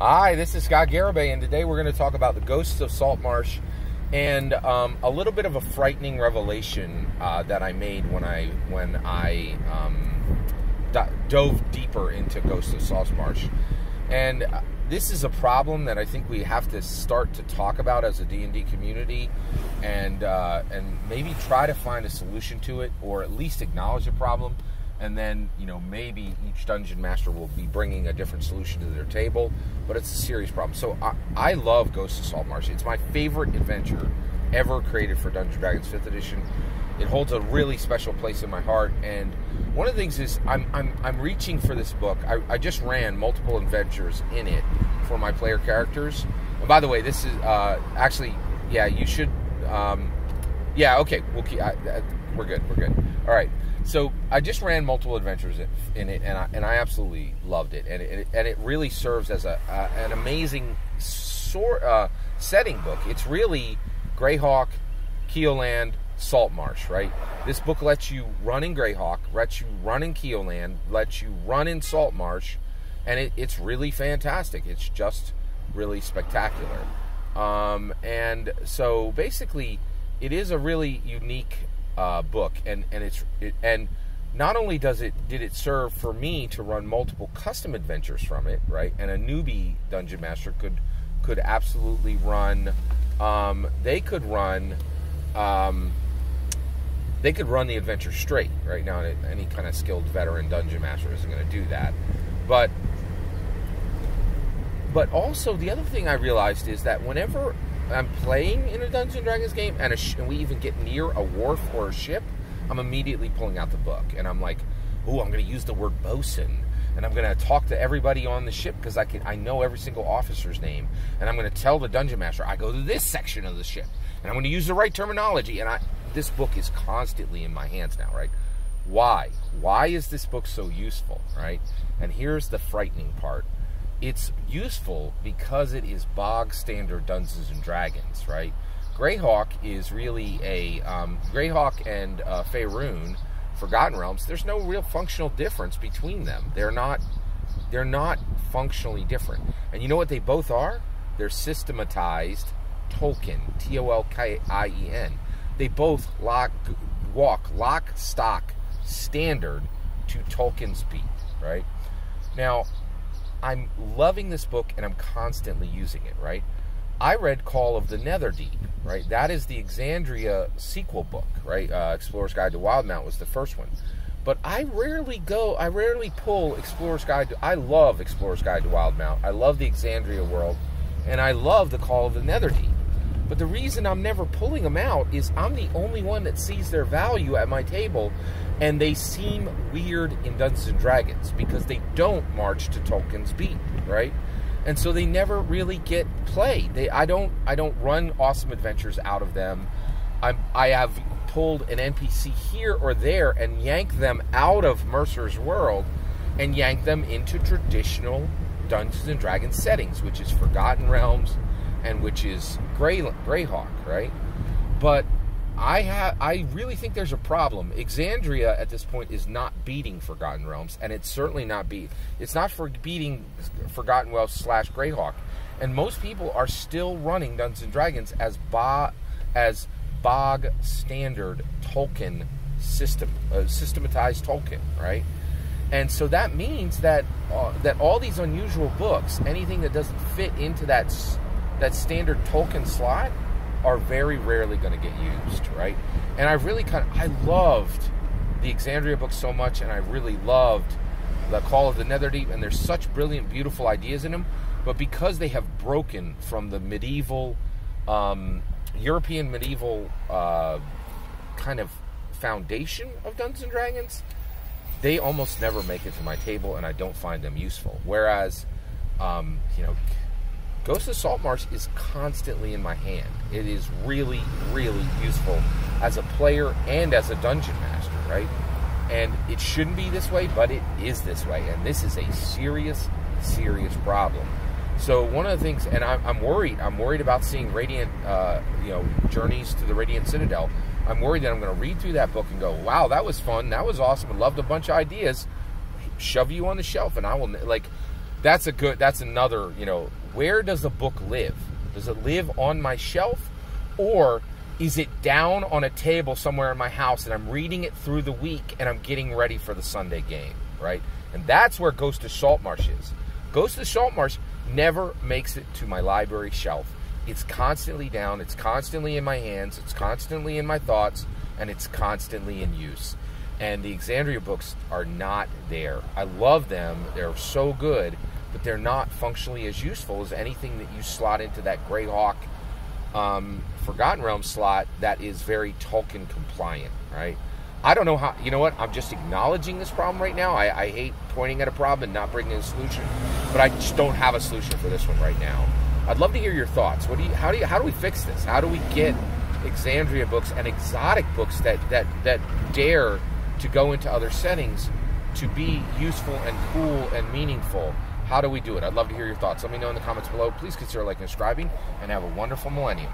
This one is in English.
Hi, this is Scott Garibay, and today we're going to talk about the Ghosts of Saltmarsh and a little bit of a frightening revelation that I made when I dove deeper into Ghosts of Saltmarsh. And this is a problem that I think we have to start to talk about as a D&D community, and maybe try to find a solution to it, or at least acknowledge the problem. And then, maybe each dungeon master will be bringing a different solution to their table. But it's a serious problem. So I love Ghosts of Saltmarsh. It's my favorite adventure ever created for Dungeons & Dragons 5th edition. It holds a really special place in my heart. And one of the things is I'm reaching for this book. I just ran multiple adventures in it for my player characters. And by the way, this is actually, yeah, you should, yeah, okay, we're good. All right. So I just ran multiple adventures in it, and I absolutely loved it, and it really serves as an amazing setting book. It's really Greyhawk, Keelland, Saltmarsh, right? This book lets you run in Greyhawk, lets you run in Keelland, lets you run in Saltmarsh, and it's really fantastic. It's just really spectacular. And so basically, it is a really unique book, and not only did it serve for me to run multiple custom adventures from it, right? And a newbie dungeon master could absolutely run. They could run the adventure straight. Right now, any kind of skilled veteran dungeon master isn't going to do that. But also, the other thing I realized is that whenever I'm playing in a Dungeons & Dragons game, and we even get near a wharf or a ship, I'm immediately pulling out the book, and I'm like, "Ooh, I'm going to use the word bosun, and I'm going to talk to everybody on the ship because I know every single officer's name, and I'm going to tell the dungeon master I go to this section of the ship, and I'm going to use the right terminology." And this book is constantly in my hands now, right? Why? Why is this book so useful, right? And here's the frightening part. It's useful because it is bog standard Dungeons & Dragons, right? Greyhawk is really a... Greyhawk and Faerun, Forgotten Realms, there's no real functional difference between them. They're not functionally different. And you know what they both are? They're systematized Tolkien, Tolkien. They both walk lock, stock, standard to Tolkien's beat, right? Now, I'm loving this book, and I'm constantly using it, right? I read Call of the Netherdeep, right? That is the Exandria sequel book, right? Explorer's Guide to Wildemount was the first one. But I rarely pull Explorer's Guide I love Explorer's Guide to Wildemount. I love the Exandria world, and I love the Call of the Netherdeep. But the reason I'm never pulling them out is I'm the only one that sees their value at my table, and they seem weird in Dungeons & Dragons because they don't march to Tolkien's beat, right? And so they never really get play. I don't run awesome adventures out of them. I have pulled an NPC here or there and yanked them out of Mercer's world and yanked them into traditional Dungeons & Dragons settings, which is Forgotten Realms, and which is Greyhawk, right? But I really think there's a problem. Exandria at this point is not beating Forgotten Realms, and it's certainly not beating Forgotten Realms / Greyhawk. And most people are still running Dungeons & Dragons as bog standard Tolkien system, systematized Tolkien, right? And so that means that all these unusual books, anything that doesn't fit into that standard Tolkien slot, are very rarely going to get used, right? And I loved the Exandria book so much, and I really loved the Call of the Netherdeep, and there's such brilliant, beautiful ideas in them, but because they have broken from the medieval, European medieval kind of foundation of Dungeons & Dragons, they almost never make it to my table, and I don't find them useful. Whereas, Ghosts of Saltmarsh is constantly in my hand. It is really, really useful as a player and as a dungeon master, right? And it shouldn't be this way, but it is this way. And this is a serious, serious problem. So one of the things, and I'm worried about seeing Radiant, Journeys to the Radiant Citadel. I'm worried that I'm going to read through that book and go, wow, that was fun, that was awesome, I loved a bunch of ideas, shove you on the shelf, and I will, that's another, where does the book live? Does it live on my shelf, or is it down on a table somewhere in my house and I'm reading it through the week and I'm getting ready for the Sunday game, right? And that's where Ghost of Saltmarsh is. Ghost of Saltmarsh never makes it to my library shelf. It's constantly down, it's constantly in my hands, it's constantly in my thoughts, and it's constantly in use. And the Exandria books are not there. I love them, they're so good, but they're not functionally as useful as anything that you slot into that Greyhawk Forgotten Realms slot that is very Tolkien compliant, right? I don't know how, you know what, I'm just acknowledging this problem right now. I hate pointing at a problem and not bringing a solution, but I just don't have a solution for this one right now. I'd love to hear your thoughts. How do we fix this? How do we get Exandria books and exotic books that dare to go into other settings to be useful and cool and meaningful? How do we do it? I'd love to hear your thoughts. Let me know in the comments below. Please consider liking and subscribing, and have a wonderful millennium.